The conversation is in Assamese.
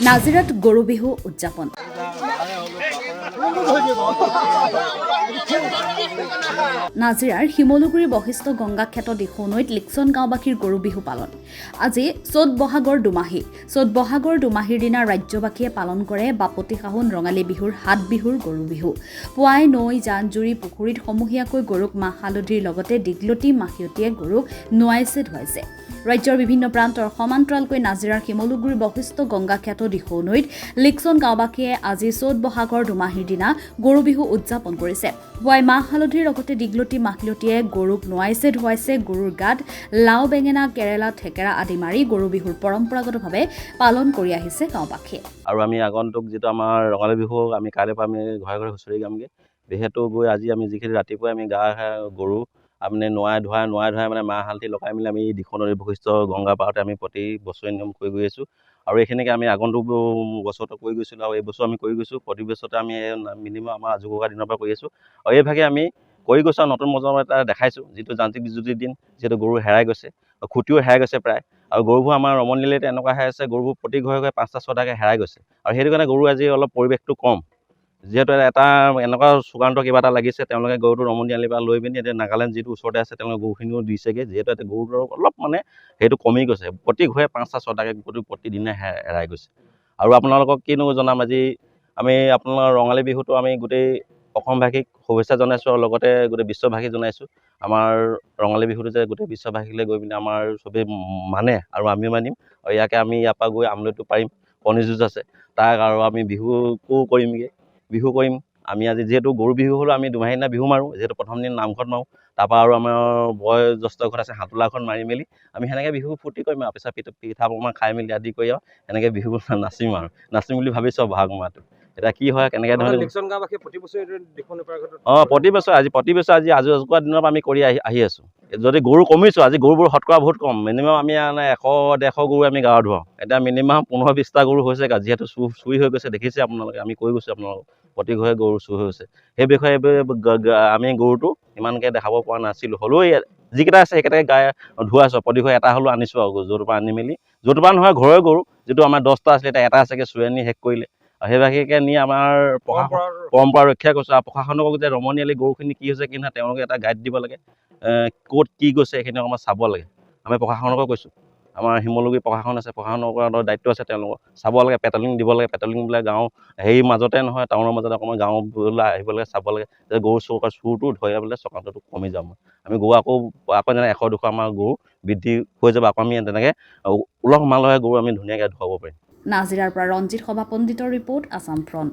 নাজিৰাত গৰু বিহু উদযাপন। নাজিৰাৰ শিমলুগুৰি বশিষ্ঠ গংগাক্ষেত্ৰ দিখৌনৈত লিকচন গাঁওবাসীৰ গৰু বিহু পালন। আজি চ'ত বহাগৰ দুমাহী। চ'ত বহাগৰ দুমাহীৰ দিনা ৰাজ্যবাসীয়ে পালন কৰে বাপতি সাহোন ৰঙালী বিহুৰ হাত বিহুৰ গৰু বিহু। পুৱাই নৈ জান জুৰি পুখুৰীত সমূহীয়াকৈ গৰুক মাহ হালধিৰ লগতে দীঘলতি মাখিয়তীয়ে গৰুক নোৱাইছে ধুৱাইছে। ৰাজ্যৰ বিভিন্ন প্ৰান্তৰ সমান্তৰালকৈ নাজিৰাৰ শিমলুগুৰি বশিষ্ঠ গংগাক্ষেত্ৰ দিখৌনৈত লিকচন গাঁওবাসীয়ে আজি চ'ত বহাগৰ দুমাহীৰ দিনা গৰু বিহু উদযাপন কৰিছে। পুৱাই মাহ হালধিৰ লগতে দীঘলতি মাখিয়তীয়ে গৰুক নোৱাইছে ধুৱাইছে। গৰুৰ গাত লাও বেঙেনা কেৰেলা থেকেৰা আদি মাৰি গৰু বিহুৰ পৰম্পৰাগতভাৱে পালন কৰি আহিছে গাঁওবাসীয়ে। আৰু আমি আগন্তুক যিটো আমাৰ ৰঙালী বিহু আমি কাইলৈ পৰা আমি ঘৰে ঘৰে হুঁচৰি গামগৈ। বিশেষটো গৈ আজি আমি যিখিনি ৰাতিপুৱাই আমি গৰু আপুনি নোৱাই ধুৱাই মানে মাহ হালধি লগাই মেলি আমি দিখৌনৈৰ বশিষ্ঠ গংগা পাৰতে আমি প্ৰতি বছৰে নিয়ম কৰি গৈ আছোঁ। আৰু এইখিনিকে আমি আগন্তুক বছৰতো কৰি গৈছিলোঁ আৰু এইবছৰ আমি কৰি গৈছোঁ। প্ৰতি বছৰতে আমি মিনিমাম আমাৰ আজোককা দিনৰ পৰা কৰি আছোঁ আৰু এইভাগে আমি কৰি গৈছোঁ আৰু নতুন প্ৰজন্ম এটা দেখাইছোঁ। যিটো যান্ত্ৰিক বিজুতিৰ দিন, যিহেতু গৰু হেৰাই গৈছে, খুঁটিও হেৰাই গৈছে প্ৰায়। আৰু গৰুবোৰ আমাৰ ৰমণীলিত এনেকুৱা হৈ আছে, গৰুবোৰ প্ৰতি ঘৰে ঘৰে 5টা 6টাকৈ হেৰাই গৈছে। আৰু সেইটো কাৰণে গৰু আজি অলপ পৰিৱেশটো কম। যিহেতু এটা এনেকুৱা চূড়ান্ত কিবা এটা লাগিছে, তেওঁলোকে গৰুটো ৰমণীয়ালিৰ পৰা লৈ পিনি এতিয়া নাগালেণ্ড যিটো ওচৰতে আছে তেওঁলোকে গৰুখিনিও দিছেগৈ। যিহেতু এতিয়া গৰুটো অলপ সেইটো কমি গৈছে। প্ৰতি ঘৰে 5টা 6টাকৈ গৰু প্ৰতিদিনে হেৰাই গৈছে। আৰু আপোনালোকক কিনো জনাম, আজি আমি আপোনাৰ ৰঙালী বিহুটো আমি গোটেই অসমবাসীক শুভেচ্ছা জনাইছোঁ আৰু লগতে গোটেই বিশ্ববাসীক জনাইছোঁ। আমাৰ ৰঙালী বিহুটো যে গোটেই বিশ্ববাসীলৈ গৈ পিনি আমাৰ চবেই মানে আৰু আমিও মানিম। আৰু ইয়াকে আমি ইয়াৰ পৰা গৈ আমলৈটো পাৰিম, কণী যুঁজ আছে তাক, আৰু আমি বিহুকো কৰিমগৈ, বিহু কৰিম। আমি আজি যিহেতু গৰু বিহু হ'লেও আমি দুমাহীৰ দিনা বিহু মাৰোঁ। যিহেতু প্ৰথম দিন নামঘৰত মাৰোঁ, তাৰপৰা আৰু আমাৰ বয়োজ্যেষ্ঠ ঘৰত আছে হাতোলাখন মাৰি মেলি আমি সেনেকৈ বিহু ফূৰ্তি কৰিম আৰু পিছত পিঠা পনা খাই মেলি আদি কৰি আৰু সেনেকৈ বিহু নাচিম বুলি ভাবিছোঁ বহাগ মাহটো। এতিয়া কি হয় কেনেকৈ ধৰণে প্ৰতি বছৰ আজি আজোকোৱা দিনৰ পৰা আমি কৰি আহি আছোঁ। যদি গৰু কমিছোঁ, আজি গৰুবোৰ শতকৰা বহুত কম। মিনিমাম আমি 100-150 গৰু আমি গাঁৱত ধুৱাওঁ। এতিয়া মিনিমাম 15-20টা গৰু হৈছে, যিহেতু চুৰি হৈ গৈছে। দেখিছে আপোনালোকে, আমি কৈ গৈছোঁ আপোনালোকক প্ৰতি ঘৰে গৰু চুৰ হৈ গৈছে। সেই বিষয়ে আমি গৰুটো ইমানকৈ দেখাব পৰা নাছিলোঁ। হ'লেও যিকেইটা আছে সেইকেইটাই গাই ধুৱাইছোঁ। প্ৰতি ঘৰে এটা হ'লেও আনিছোঁ আৰু য'ৰ পৰা আনি মেলি, য'ৰ পৰা নহয় ঘৰৰ গৰু, যিটো আমাৰ 10টা আছিলে এতিয়া এটা আছেগৈ, চুৰে নি শেষ কৰিলে। আৰু সেইভাগেকে নি আমাৰ পৰম্পৰা ৰক্ষা কৰিছোঁ। আৰু প্ৰশাসনক যে ৰমণীয়ালি গৰুখিনি কি হৈছে কি নহয় তেওঁলোকে এটা গাইড দিব লাগে। ক'ত কি গৈছে সেইখিনি অকণমান চাব লাগে। আমি প্ৰশাসনকো কৈছোঁ, আমাৰ শিমলুগুৰি প্ৰশাসন আছে, প্ৰশাসনৰ দায়িত্ব আছে, তেওঁলোকক চাব লাগে, পেট্ৰলিং দিব লাগে। পেট্ৰলিং বোলে গাঁও হেৰি মাজতে নহয়, টাউনৰ মাজতে অকণমান গাঁৱলৈ আহিব লাগে, চাব লাগে যে গৰু চুৰটো ধৰিবলৈ চক্ৰান্তটো কমি যাব। আমি গৰু আকৌ যেনে 100-200 আমাৰ গৰু বৃদ্ধি হৈ যাব। আকৌ আমি তেনেকৈ উলহ মালহে গৰু আমি ধুনীয়াকৈ ধুৱাব পাৰিম। নাজিৰাৰ পৰা ৰঞ্জিত সভা পণ্ডিতৰ ৰিপৰ্ট, আছাম ফ্ৰণ্ট।